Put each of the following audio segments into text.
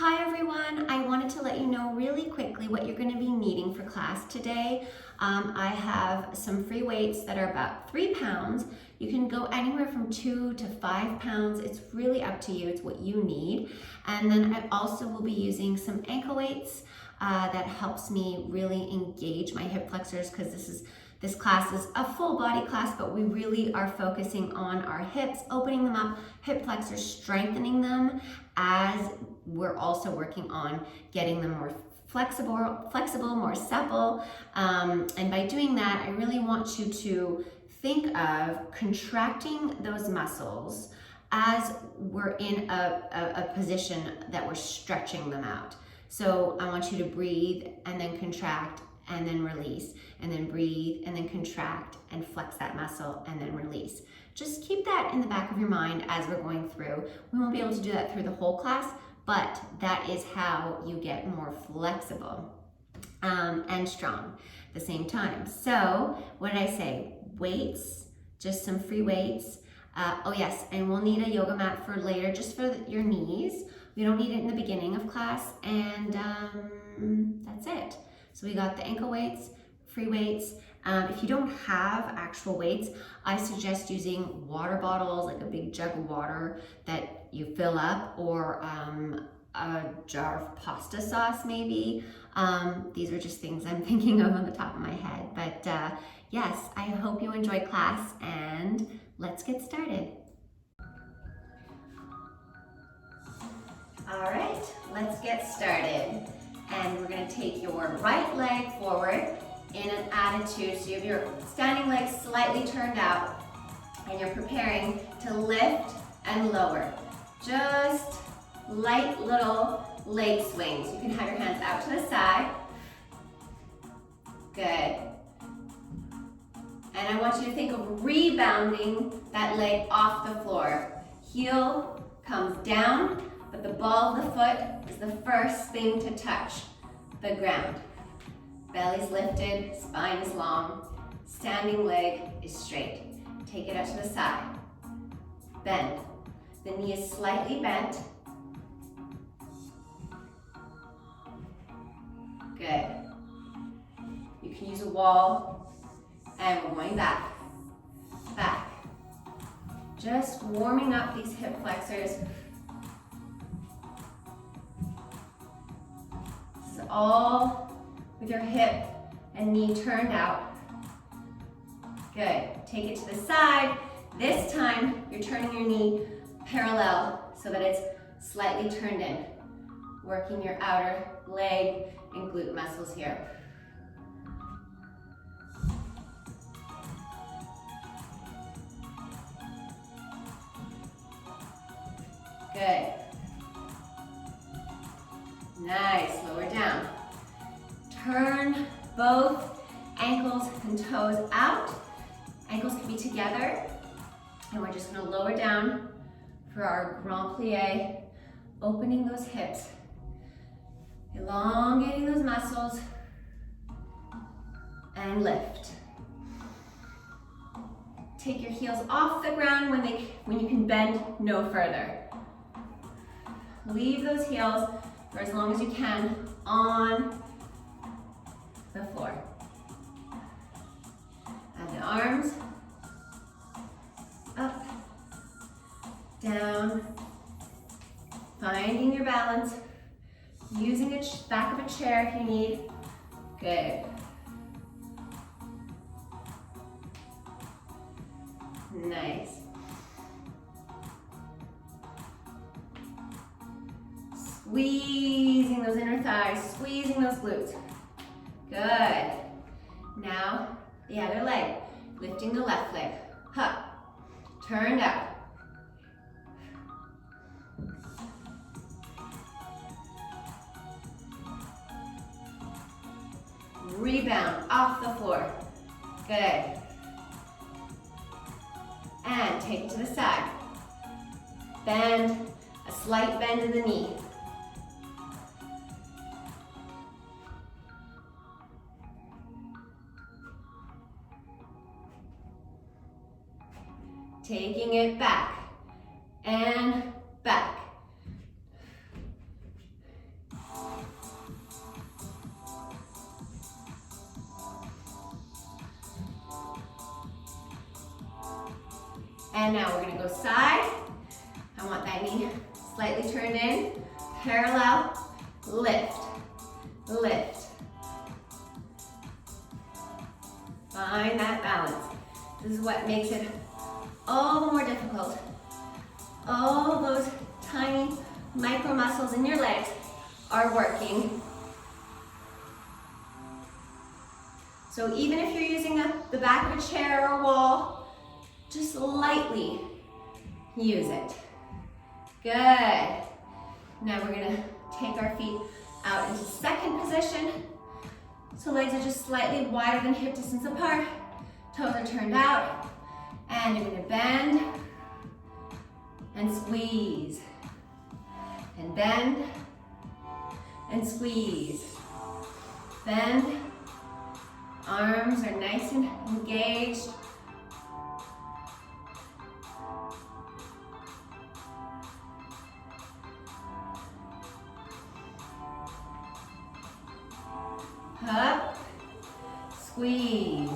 Hi everyone, I wanted to let you know really quickly what you're going to be needing for class today. I have some free weights that are about 3 pounds. You can go anywhere from 2 to 5 pounds. It's really up to you. It's what you need. And then I also will be using some ankle weights that helps me really engage my hip flexors, because this class is a full body class, but we really are focusing on our hips, opening them up, hip flexors, strengthening them, as we're also working on getting them more flexible, more supple. And by doing that, I really want you to think of contracting those muscles as we're in a position that we're stretching them out. So I want you to breathe and then contract and then release, and then breathe and then contract and flex that muscle and then release. Just keep that in the back of your mind as we're going through. We won't be able to do that through the whole class, but that is how you get more flexible and strong at the same time. So what did I say? Weights, just some free weights. Oh yes, and we'll need a yoga mat for later, just for your knees. We don't need it in the beginning of class, and that's it. So we got the ankle weights, free weights. If you don't have actual weights, I suggest using water bottles, like a big jug of water that you fill up, or a jar of pasta sauce maybe. These are just things I'm thinking of on the top of my head. But yes, I hope you enjoy class, and let's get started. All right, let's get started. And we're going to take your right leg forward in an attitude. So you have your standing leg slightly turned out, and you're preparing to lift and lower. Just light little leg swings. You can have your hands out to the side. Good. And I want you to think of rebounding that leg off the floor. Heel comes down, but the ball of the foot is the first thing to touch the ground. Belly's lifted, spine is long, standing leg is straight. Take it out to the side. Bend. The knee is slightly bent. Good. You can use a wall, and we're going back, back. Just warming up these hip flexors. All with your hip and knee turned out. Good. Take it to the side. This time, you're turning your knee parallel so that it's slightly turned in. Working your outer leg and glute muscles here. Good. Nice, lower down. Turn both ankles and toes out. Ankles can be together. And we're just gonna lower down for our grand plie, opening those hips, elongating those muscles, and lift. Take your heels off the ground when you can bend no further. Leave those heels for as long as you can on the floor. And the arms up, down, finding your balance, using a back of a chair if you need. Good. Nice. Squeezing those inner thighs, squeezing those glutes. Good. Now, the other leg. Lifting the left leg. Up. Turned out. Rebound off the floor. Good. And take it to the side. Bend, a slight bend in the knee. Taking it back and back. And now we're gonna go side. I want that knee slightly turned in, parallel, lift, lift. Find that balance. This is what makes it all the more difficult. All those tiny micro muscles in your legs are working. So even if you're using the back of a chair or a wall, just lightly use it. Good. Now we're gonna take our feet out into second position. So legs are just slightly wider than hip distance apart. Toes are turned out. And you're gonna bend and squeeze. And bend and squeeze. Bend. Arms are nice and engaged. Up, squeeze,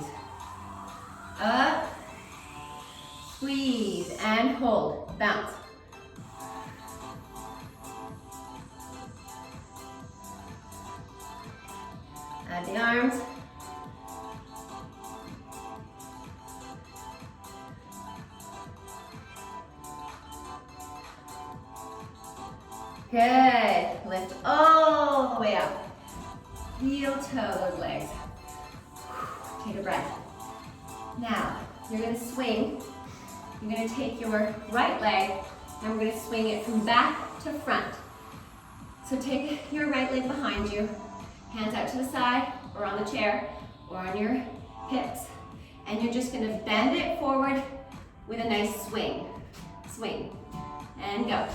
up, squeeze, and hold, bounce. Add the arms. Good, lift all the way up. Heel toe those legs. Take a breath. Now, you're gonna swing. You're gonna take your right leg and we're gonna swing it from back to front. So take your right leg behind you, hands out to the side or on the chair or on your hips, and you're just gonna bend it forward with a nice swing. Swing, and go.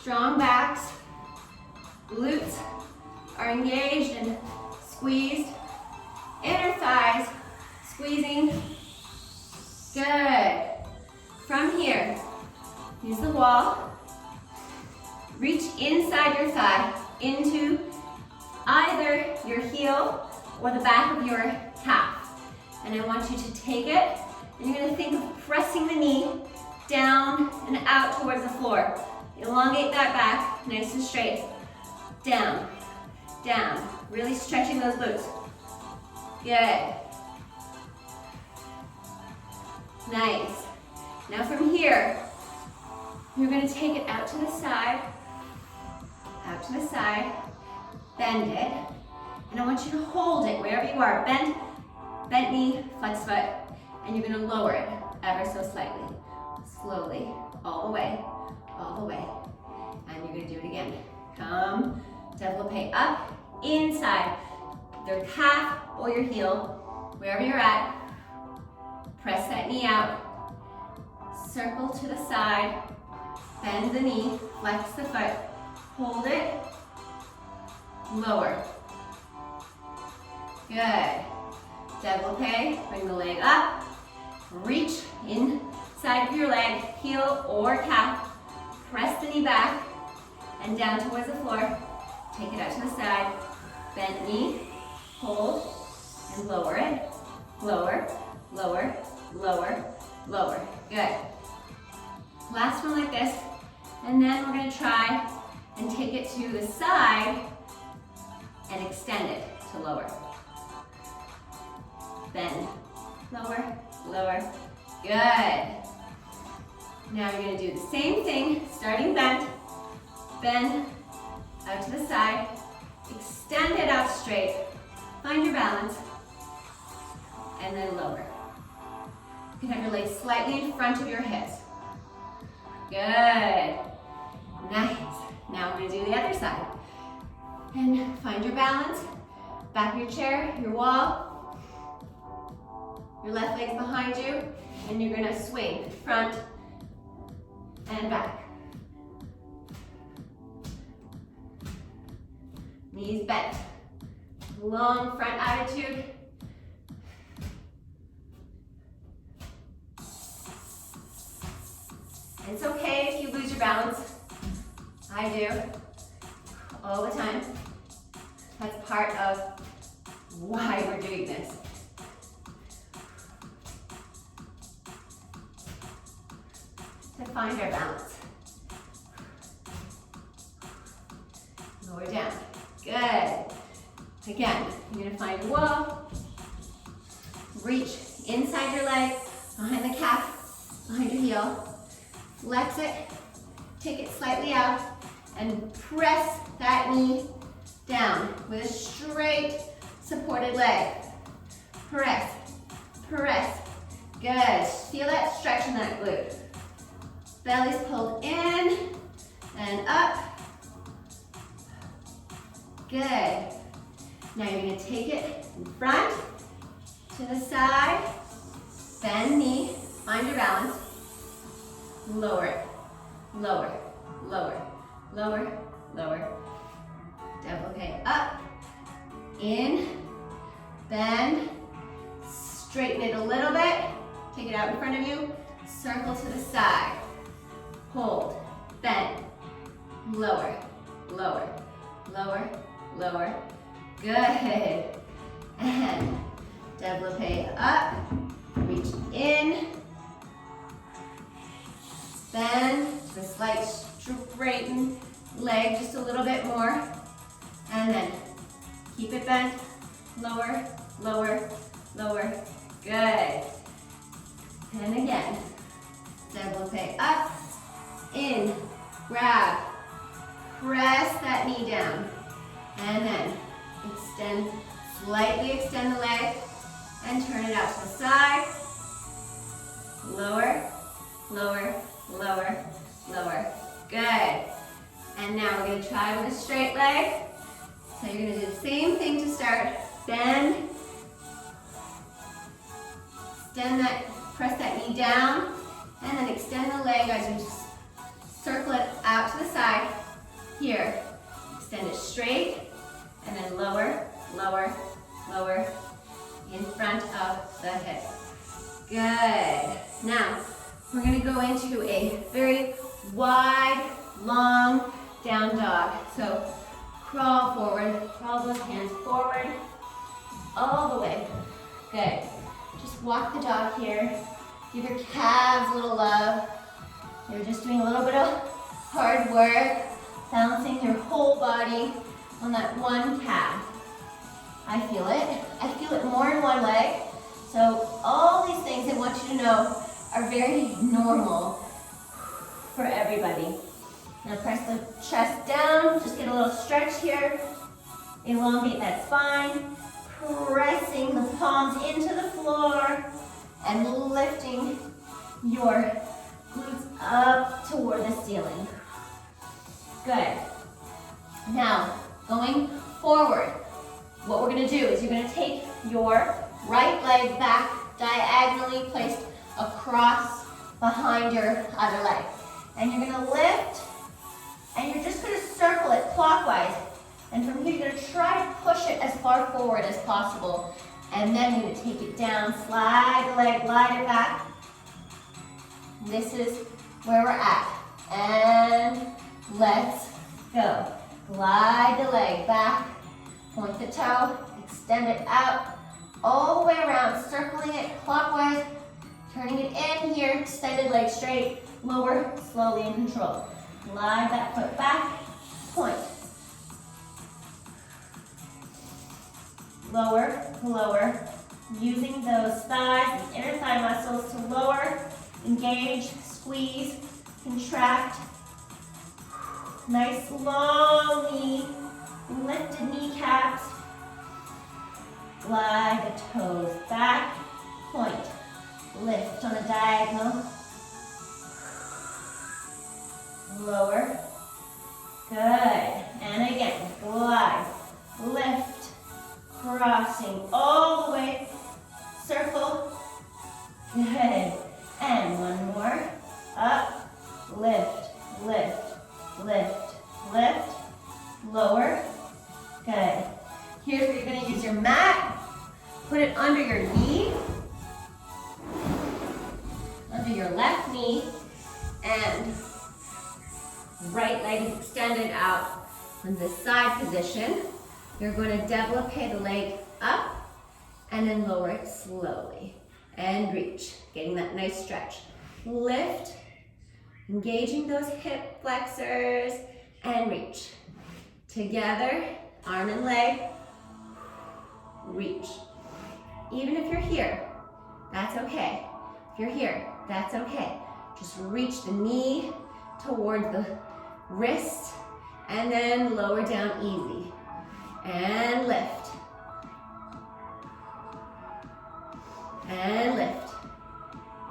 Strong backs, glutes are engaged and squeezed. Inner thighs squeezing. Good. From here, use the wall. Reach inside your thigh into either your heel or the back of your calf. And I want you to take it and you're gonna think of pressing the knee down and out towards the floor. Elongate that back, nice and straight. Down, down. Really stretching those glutes. Good. Nice. Now from here, you're gonna take it out to the side, bend it, and I want you to hold it wherever you are. Bent knee, flex foot, and you're gonna lower it ever so slightly. Slowly, all the way. All the way. And you're gonna do it again. Come, développé up, inside. Your calf or your heel, wherever you're at. Press that knee out. Circle to the side. Bend the knee, flex the foot. Hold it. Lower. Good. Développé, bring the leg up. Reach inside of your leg, heel or calf. Press the knee back and down towards the floor. Take it out to the side. Bend knee, hold, and lower it. Lower, lower, lower, lower. Good. Last one like this. And then we're gonna try and take it to the side and extend it to lower. Bend, lower, lower. Good. Now you're gonna do the same thing, starting bent, bend out to the side, extend it out straight, find your balance, and then lower. You can have your legs slightly in front of your hips. Good. Nice. Now we're gonna do the other side. And find your balance, back of your chair, your wall, your left leg's behind you, and you're gonna swing front and back. Knees bent. Long front attitude. It's okay if you lose your balance. I do, all the time. That's part of why we're doing this. To find our balance. Lower down. Good. Again, you're gonna find a wall. Reach inside your leg, behind the calf, behind your heel. Flex it, take it slightly out, and press that knee down with a straight, supported leg. Press, press. Good. Feel that stretch in that glute. Belly's pulled in and up. Good. Now you're going to take it in front, to the side, bend knee, find your balance, lower it, lower, lower, lower, lower. Développé up, in, bend, straighten it a little bit, take it out in front of you, circle to the side, hold, bend, lower, lower, lower, lower, good, and développé up, reach in, bend to a slight straighten leg just a little bit more, and then keep it bent, lower, lower, lower, good, and again, développé up, in, grab, press that knee down, and then extend, slightly extend the leg, and turn it out to the side, lower, lower, lower, lower, good. And now we're going to try with a straight leg. So you're going to do the same thing to start, bend, extend that, press that knee down, and then extend the leg as you circle it out to the side, here, extend it straight, and then lower, lower, lower, in front of the hip. Good. Now, we're going to go into a very wide, long down dog. So, crawl forward, crawl those hands forward, all the way. Good. Just walk the dog here. Give your calves a little love. You're just doing a little bit of hard work, balancing your whole body on that one calf. I feel it. I feel it more in one leg. So all these things I want you to know are very normal for everybody. Now press the chest down, just get a little stretch here. Elongate that spine, pressing the palms into the floor and lifting your glutes up toward the ceiling. Good. Now, going forward, what we're going to do is you're going to take your right leg back diagonally placed across behind your other leg. And you're going to lift, and you're just going to circle it clockwise. And from here, you're going to try to push it as far forward as possible. And then you're going to take it down, slide the leg, glide it back. This is where we're at. And let's go. Glide the leg back, point the toe, extend it out, all the way around, circling it clockwise, turning it in here, extended leg straight, lower, slowly in control. Glide that foot back, point. Lower, lower, using those thighs and inner thigh muscles to lower, engage, squeeze, contract. Nice long knee, lifted kneecaps. Glide the toes back, point, lift on a diagonal. Lower, good, and again, glide, lift, crossing all the way, circle, good, and one more, up, lift, lift, lift, lift, lower, good. Here's where you're going to use your mat, put it under your knee, under your left knee, And right leg is extended out from the side position. You're going to développé the leg up and then lower it slowly. And reach, getting that nice stretch. Lift, engaging those hip flexors, and reach. Together, arm and leg, reach. Even if you're here, that's okay. If you're here, that's okay. Just reach the knee toward the wrist, and then lower down easy. And lift. And lift.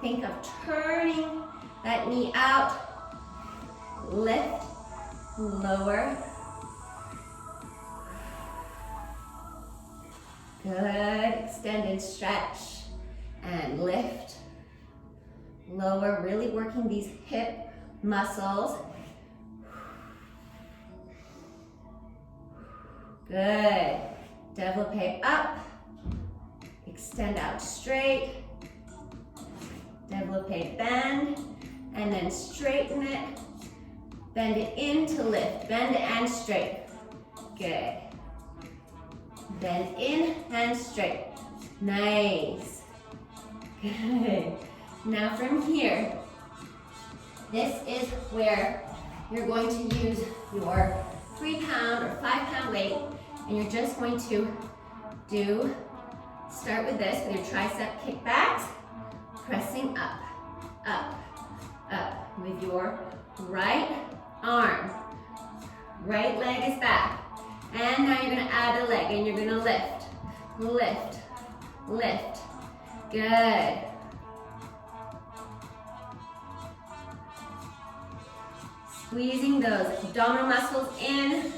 Think of turning that knee out. Lift, lower. Good, extended stretch. And lift, lower, really working these hip muscles. Good. Développé up. Extend out straight. Développé bend. And then straighten it. Bend it in to lift. Bend and straight. Good. Bend in and straight. Nice. Good. Now from here, this is where you're going to use your 3-pound or 5-pound weight, and you're just going to start with this, with your tricep kickbacks, pressing up, up, up with your right arm. Right leg is back. And now you're gonna add a leg and you're gonna lift, lift, lift. Good. Squeezing those abdominal muscles in.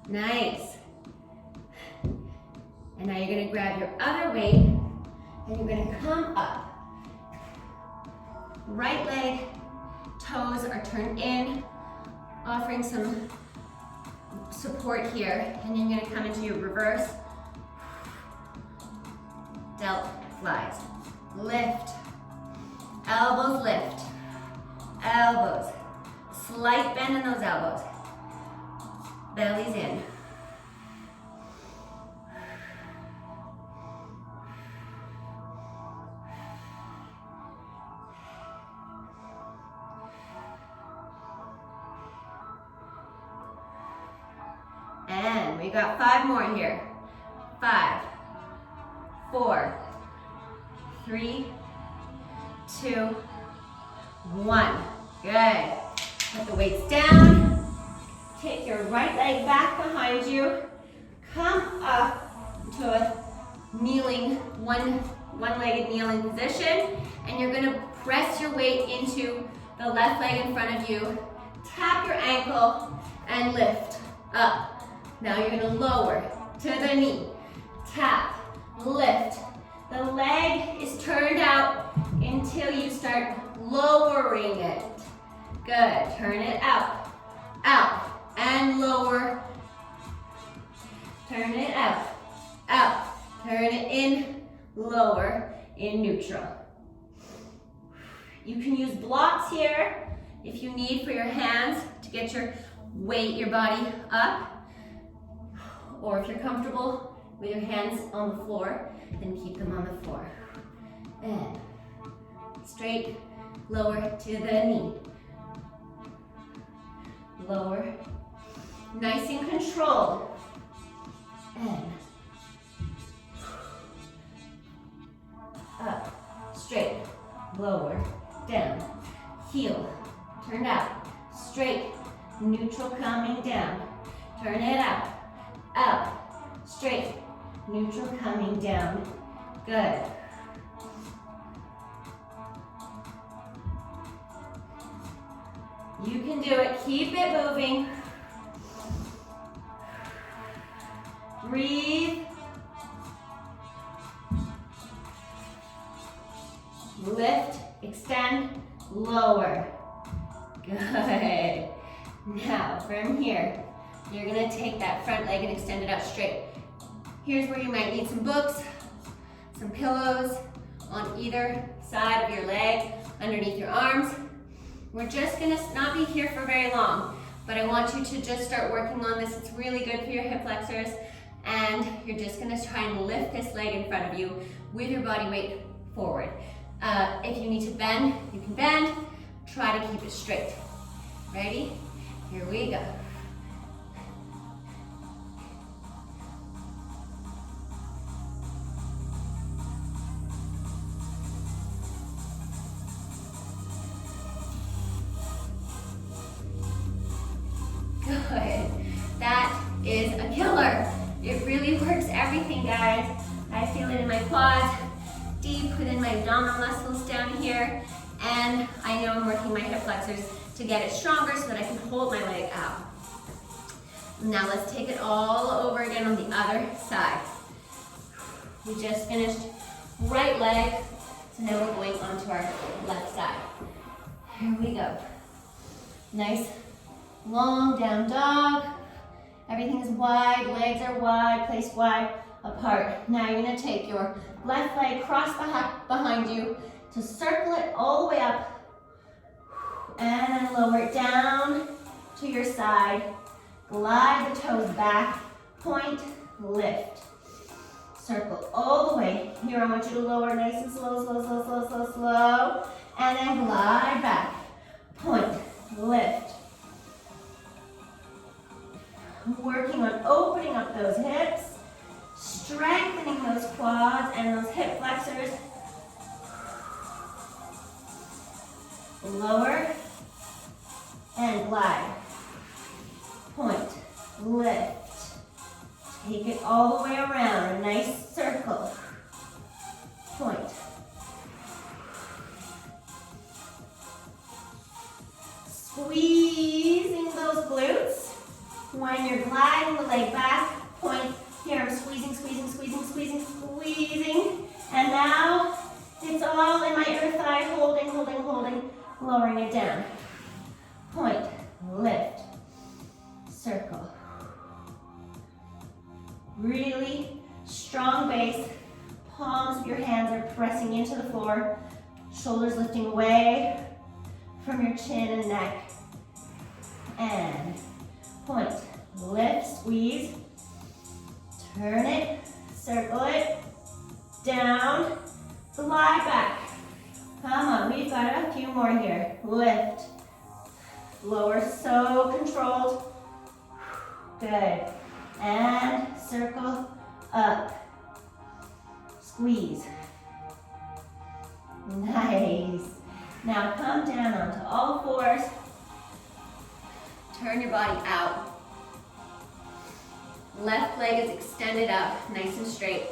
Nice. And now you're gonna grab your other weight and you're gonna come up. Right leg, toes are turned in, offering some support here. And you're gonna come into your reverse delt flies. Lift, elbows lift, elbows. Slight bend in those elbows. Belly's in. And we got 5 more here. 5, 4, 3, 2, 1. Good. Put the weights down. Take your right leg back behind you. Come up to a kneeling, one-legged kneeling position. And you're gonna press your weight into the left leg in front of you. Tap your ankle and lift up. Now you're gonna lower to the knee. Tap, lift. The leg is turned out until you start lowering it. Good, turn it out, out, and lower. Turn it out, out. Turn it in, lower, in neutral. You can use blocks here if you need for your hands to get your weight, your body up. Or if you're comfortable with your hands on the floor, then keep them on the floor. And straight, lower to the knee. Lower, nice and controlled. And up, straight, lower, down, heel, turned out, straight, neutral coming down, turn it out, up, straight, neutral coming down, good. You can do it, keep it moving. Breathe. Lift, extend, lower. Good. Now, from here, you're gonna take that front leg and extend it out straight. Here's where you might need some books, some pillows on either side of your leg, underneath your arms. We're just gonna not be here for very long, but I want you to just start working on this. It's really good for your hip flexors, and you're just gonna try and lift this leg in front of you with your body weight forward. If you need to bend, you can bend. Try to keep it straight. Ready? Here we go. Good. That is a killer. It really works everything, guys. I feel it in my quads, deep within my abdominal muscles down here, and I know I'm working my hip flexors to get it stronger so that I can hold my leg out. Now let's take it all over again on the other side. We just finished right leg, so now we're going on to our left side. Here we go. Nice long down dog. Everything is wide, legs are wide, placed wide apart. Now you're gonna take your left leg, cross behind you to circle it all the way up and then lower it down to your side. Glide the toes back, point, lift. Circle all the way. Here I want you to lower nice and slow, slow, slow, slow, slow, slow. And then glide back, point, lift. Working on opening up those hips, strengthening those quads and those hip flexors. Lower and glide. Point, lift. Take it all the way around, a nice circle. Point. Squeezing those glutes. When you're gliding the leg back, point. Here I'm squeezing, squeezing, squeezing, squeezing, squeezing. And now it's all in my inner thigh, holding, holding, holding, lowering it down. Point, lift, circle. Really strong base. Palms of your hands are pressing into the floor. Shoulders lifting away from your chin and neck. And point, lift, squeeze, turn it, circle it, down, glide back. Come on, we've got a few more here. Lift, lower, so controlled. Good. And circle up, squeeze. Nice. Now come down onto all fours. Turn your body out. Left leg is extended up, nice and straight.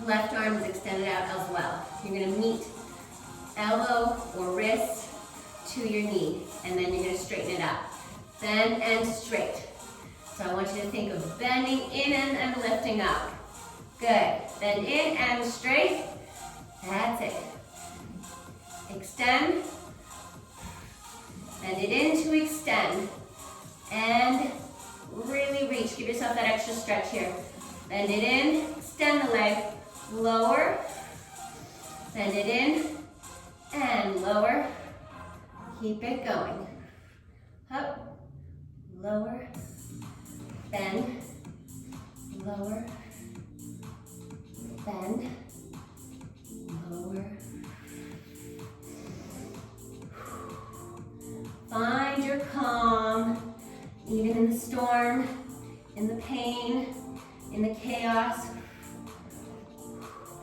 Left arm is extended out as well. You're gonna meet elbow or wrist to your knee, and then you're gonna straighten it up. Bend and straight. So I want you to think of bending in and lifting up. Good. Bend in and straight. That's it. Extend. Bend it in to extend. And really reach. Give yourself that extra stretch here. Bend it in, extend the leg, lower. Bend it in and lower. Keep it going. Up, lower, bend, lower, bend, lower. Find your calm. Even in the storm, in the pain, in the chaos.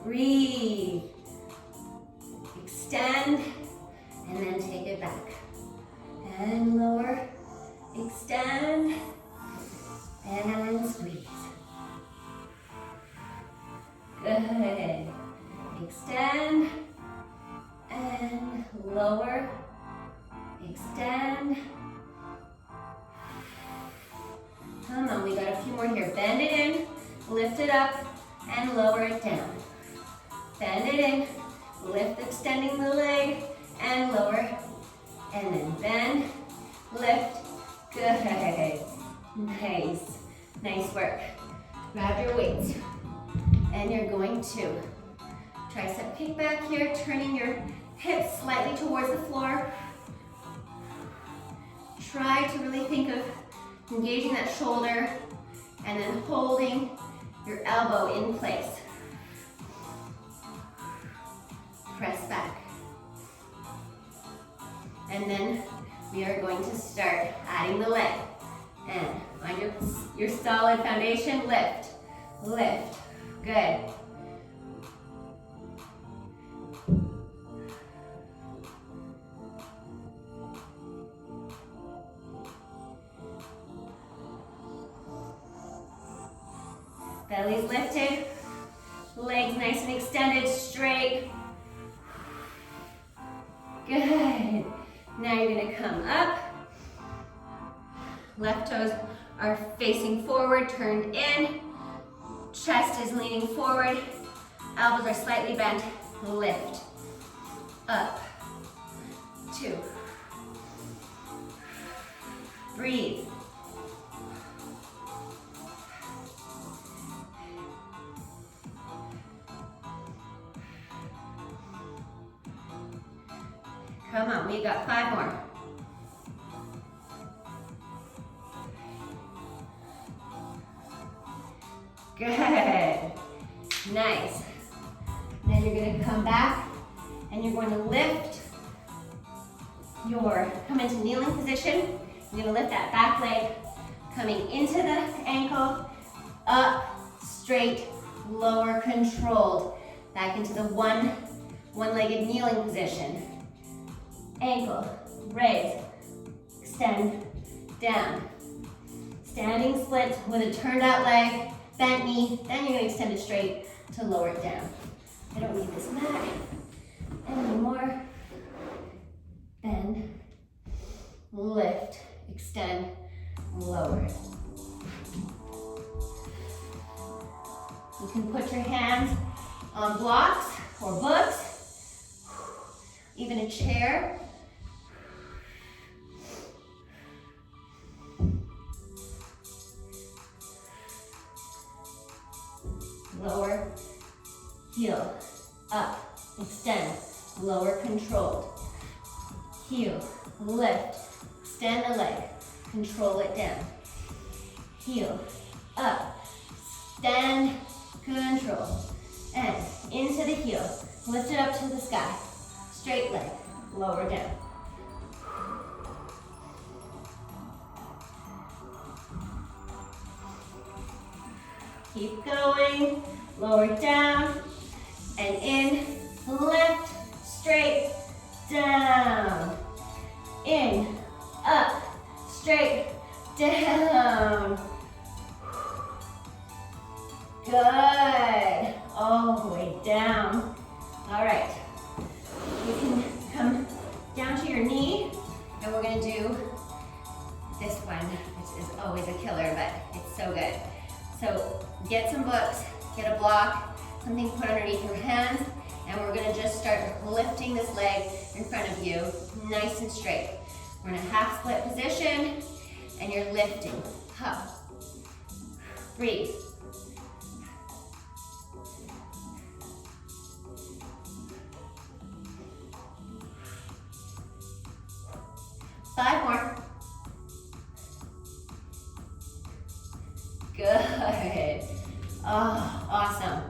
Breathe. Extend, and then take it back. And lower, extend, and squeeze. Good. Extend, and lower, extend. Come on, we got a few more here. Bend it in, lift it up, and lower it down. Bend it in, lift, extending the leg, and lower. And then bend, lift. Good. Nice. Nice work. Grab your weights. And you're going to Tricep kickback here, turning your hips slightly towards the floor. Try to really think of engaging that shoulder and then holding your elbow in place. Press back. And then we are going to start adding the leg. And on your solid foundation, lift, lift. Good. Belly's lifted, legs nice and extended, straight. Good. Now you're gonna come up. Left toes are facing forward, turned in. Chest is leaning forward. Elbows are slightly bent. Lift. Up. 2. Breathe. Come on, we got 5 more. Good. Nice. Now you're going to come back and you're going to lift come into kneeling position. You're going to lift that back leg, coming into the ankle, up, straight, lower, controlled. Back into the one-legged kneeling position. Ankle, raise, extend, down. Standing split with a turned out leg, bent knee, then you're gonna extend it straight to lower it down. I don't need this mat anymore. Bend, lift, extend, lower. You can put your hands on blocks or books, even a chair. Lower, heel, up, extend, lower, controlled. Heel, lift, extend the leg, control it down. Heel, up, extend, control. And into the heel, lift it up to the sky. Straight leg, lower down. Keep going, lower down, and in, lift, straight, down. In, up, straight, down. Good. All the way down. All right. You can come down to your knee, and we're gonna do this one, which is always a killer, but it's so good. So get some books, get a block, something to put underneath your hands, and we're gonna just start lifting this leg in front of you, nice and straight. We're in a half split position, and you're lifting. Up. Breathe. Five more. Good. Oh, awesome.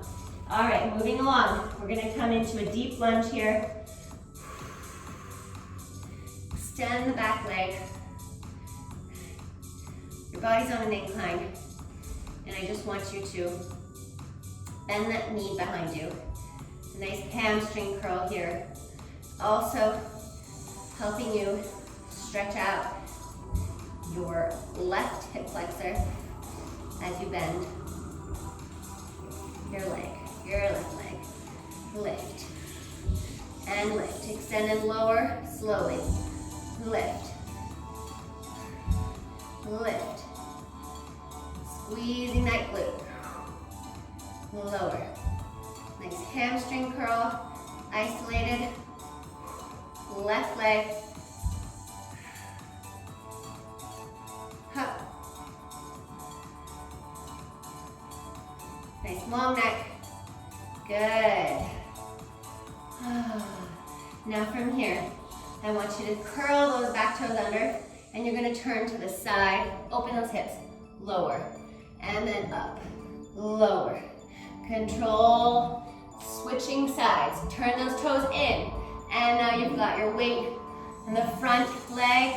All right, moving along. We're gonna come into a deep lunge here. Extend the back leg. Your body's on an incline, and I just want you to bend that knee behind you. It's a nice hamstring curl here. Also helping you stretch out your left hip flexor as you bend your left leg. Lift and lift. Extend and lower slowly. Lift. Lift. Squeezing that glute. Lower. Nice hamstring curl. Isolated. Left leg. Up. Nice long neck. Good. Now from here, I want you to curl those back toes under, and you're gonna turn to the side, open those hips, lower, and then up, lower. Control, switching sides. Turn those toes in, and now you've got your weight in the front leg,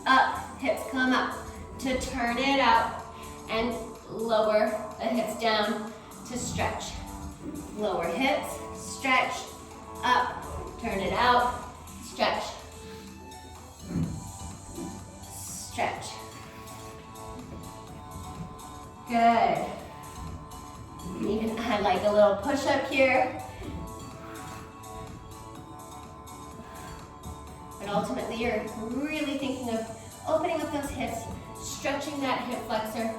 up, hips come up, to turn it out, and lower the hips down to stretch. Lower hips, stretch, up, turn it out, stretch, stretch. Good. You can add like a little push-up here. But ultimately you're really thinking of opening up those hips, stretching that hip flexor.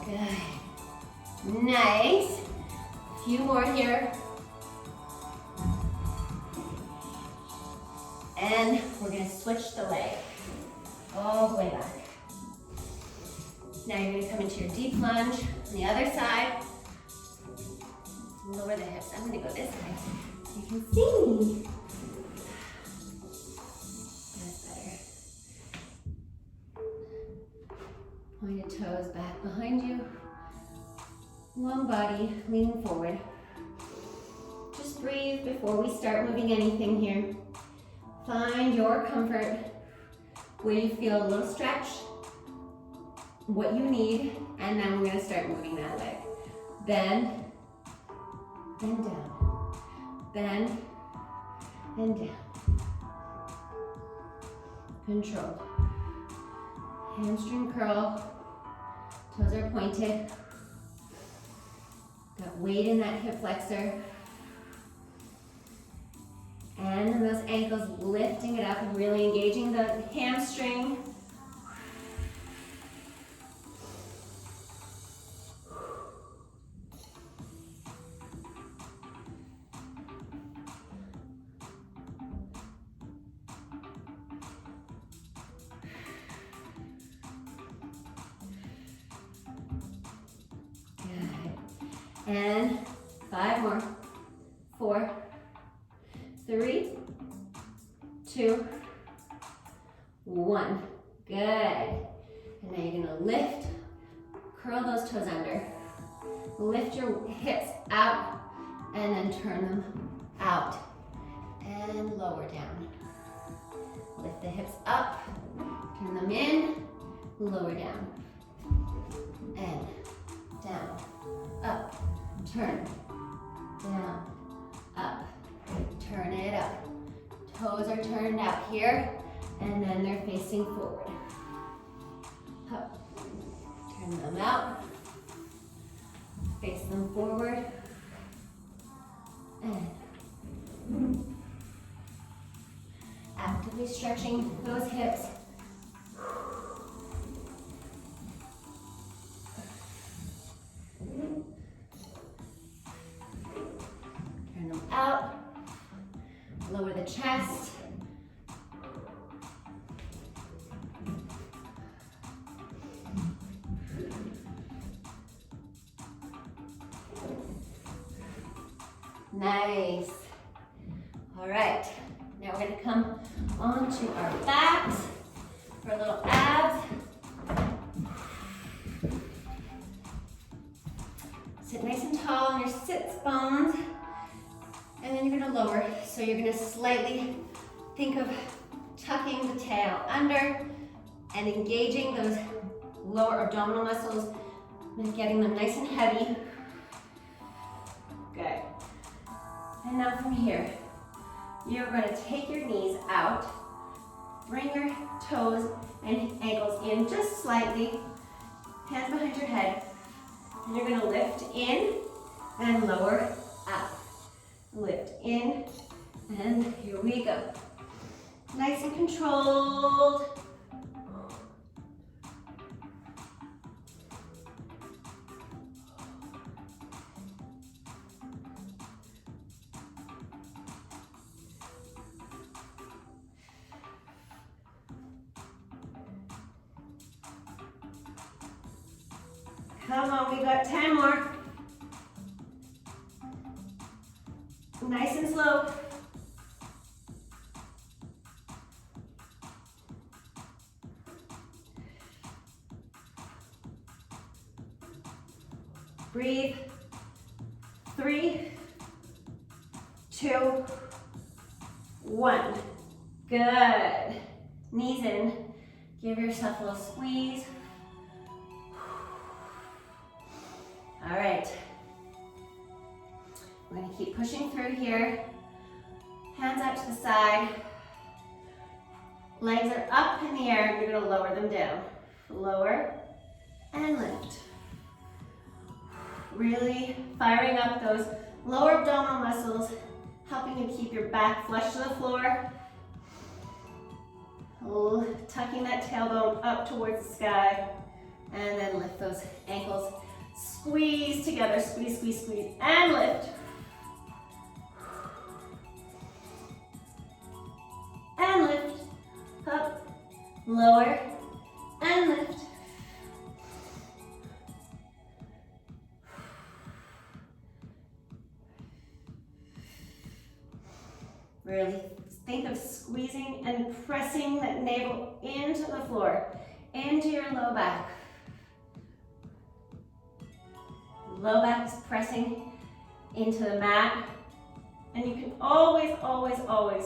Good. Nice. A few more here. And we're gonna switch the leg all the way back. Now you're gonna come into your deep lunge on the other side. Lower the hips. I'm gonna go this way so you can see me. That's better. Pointed toes back behind you. Long body, leaning forward. Just breathe before we start moving anything here. Find your comfort where you feel a little stretch, what you need, and then we're gonna start moving that leg. Bend, and down. Bend, and down. Control. Hamstring curl, toes are pointed. Got weight in that hip flexor. And those ankles, lifting it up and really engaging the hamstring. Good. And 5 more. 4, 3, 2, 1. Good. And now you're gonna lift, curl those toes under. Lift your hips out and then turn them out and lower down. Lift the hips up, turn them in, lower down. And down, up, turn, down, up. Turn it up. Toes are turned out here, and then they're facing forward. Up. Turn them out. Face them forward. And actively stretching those hips. Turn them out. Lower the chest. Nice. All right. Now we're going to come onto our backs for a little abs. Sit nice and tall on your sits bones. And then you're gonna lower, so you're gonna slightly think of tucking the tail under and engaging those lower abdominal muscles and getting them nice and heavy. Good. And now from here, you're gonna take your knees out, bring your toes and ankles in just slightly, hands behind your head, and you're gonna lift in and lower up. Lift in, and here we go. Nice and controlled. Come on, we got 10 more. Nice and slow. Breathe. 3, 2, 1. Good. Knees in. Give yourself a little squeeze. All right. We're going to keep pushing through here. Hands out to the side. Legs are up in the air. You're going to lower them down. Lower and lift. Really firing up those lower abdominal muscles, helping you keep your back flush to the floor. Tucking that tailbone up towards the sky, and then lift those ankles. Squeeze together, squeeze, squeeze, squeeze, and lift. And lift. Up, lower, and lift. Really think of squeezing and pressing that navel into the floor, into your low back. Low back is pressing into the mat. And you can always, always, always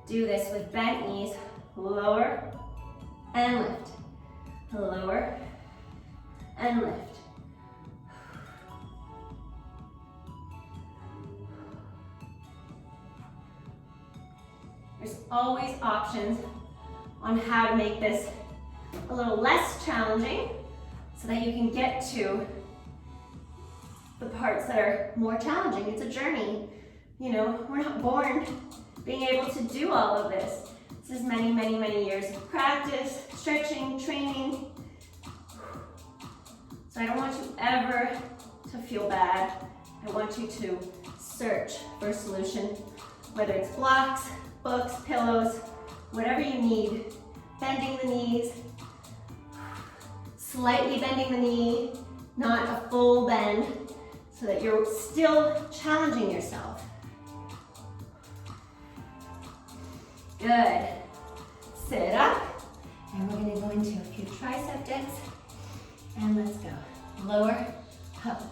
do this with bent knees. Lower and lift. Lower and lift. There's always options on how to make this a little less challenging so that you can get to the parts that are more challenging. It's a journey. You know, we're not born being able to do all of this. This is many, many, many years of practice, stretching, training. So I don't want you ever to feel bad. I want you to search for a solution, whether it's blocks, books, pillows, whatever you need. Bending the knees, slightly bending the knee, not a full bend, so that you're still challenging yourself. Good. Sit up, and we're gonna go into a few tricep dips, and let's go. Lower, up.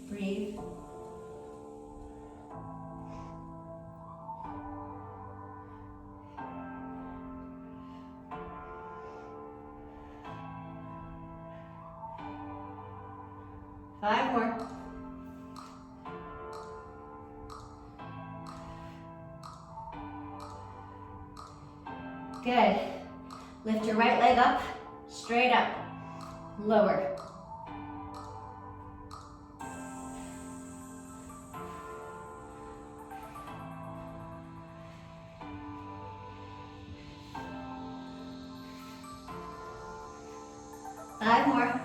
Breathe. Five more. Good. Lift your right leg up, straight up. Lower. Five more.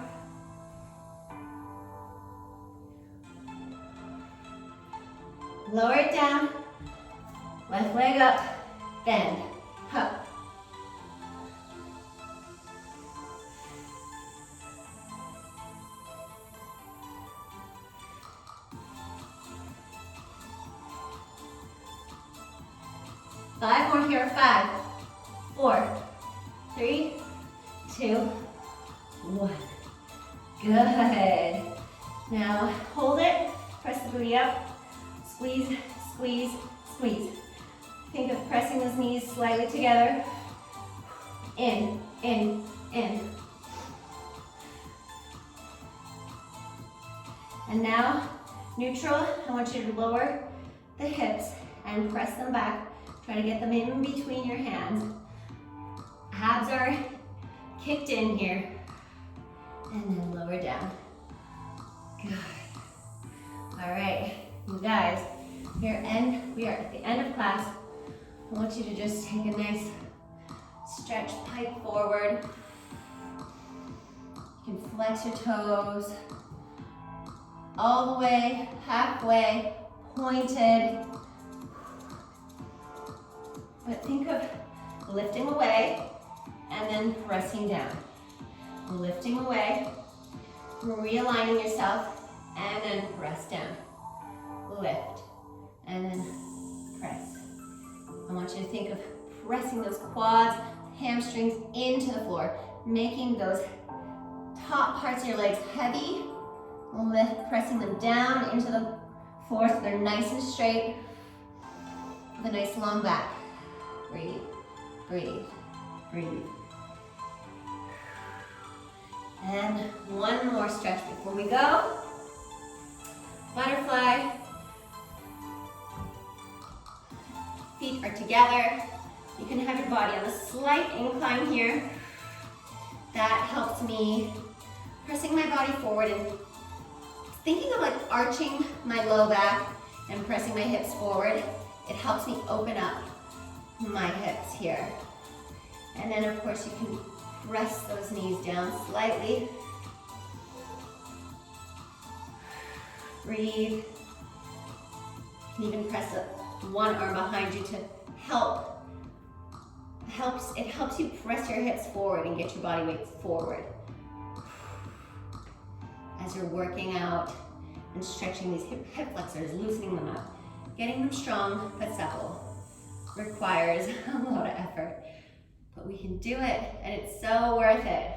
Lower it down. Left leg up. Bend. Up. Five more here. 5, 4, 3, 2, 1. Good. Now hold it. Press the booty up. Squeeze, squeeze, squeeze. Think of pressing those knees slightly together. In, in, in. And now, neutral, I want you to lower the hips and press them back. Try to get them in between your hands. Abs are kicked in here. And then lower down. Good. All right, you guys, we are at the end of class. I want you to just take a nice stretch, pipe forward. You can flex your toes all the way, halfway, pointed. But think of lifting away and then pressing down. lifting away, realigning yourself, and then press down. Lift, and then press. I want you to think of pressing those quads, hamstrings into the floor, making those top parts of your legs heavy. Lift, pressing them down into the floor so they're nice and straight with a nice long back. Breathe, breathe, breathe. And one more stretch before we go. Butterfly. Feet are together. You can have your body on a slight incline here. That helps me pressing my body forward and thinking of like arching my low back and pressing my hips forward. It helps me open up my hips here. And then of course you can press those knees down slightly. Breathe. You can even press one arm behind you to help. It helps you press your hips forward and get your body weight forward. As you're working out and stretching these hip flexors, loosening them up. Getting them strong but supple requires a lot of effort. But we can do it, and it's so worth it.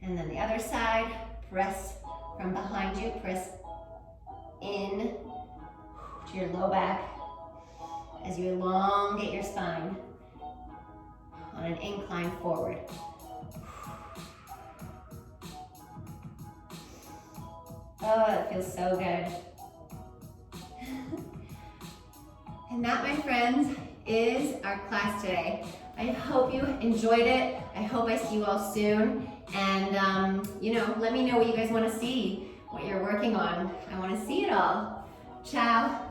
And then the other side, press from behind you, press in to your low back as you elongate your spine on an incline forward. Oh, it feels so good. And that, my friends, is our class today. I hope you enjoyed it. I hope I see you all soon. And, let me know what you guys want to see, what you're working on. I want to see it all. Ciao.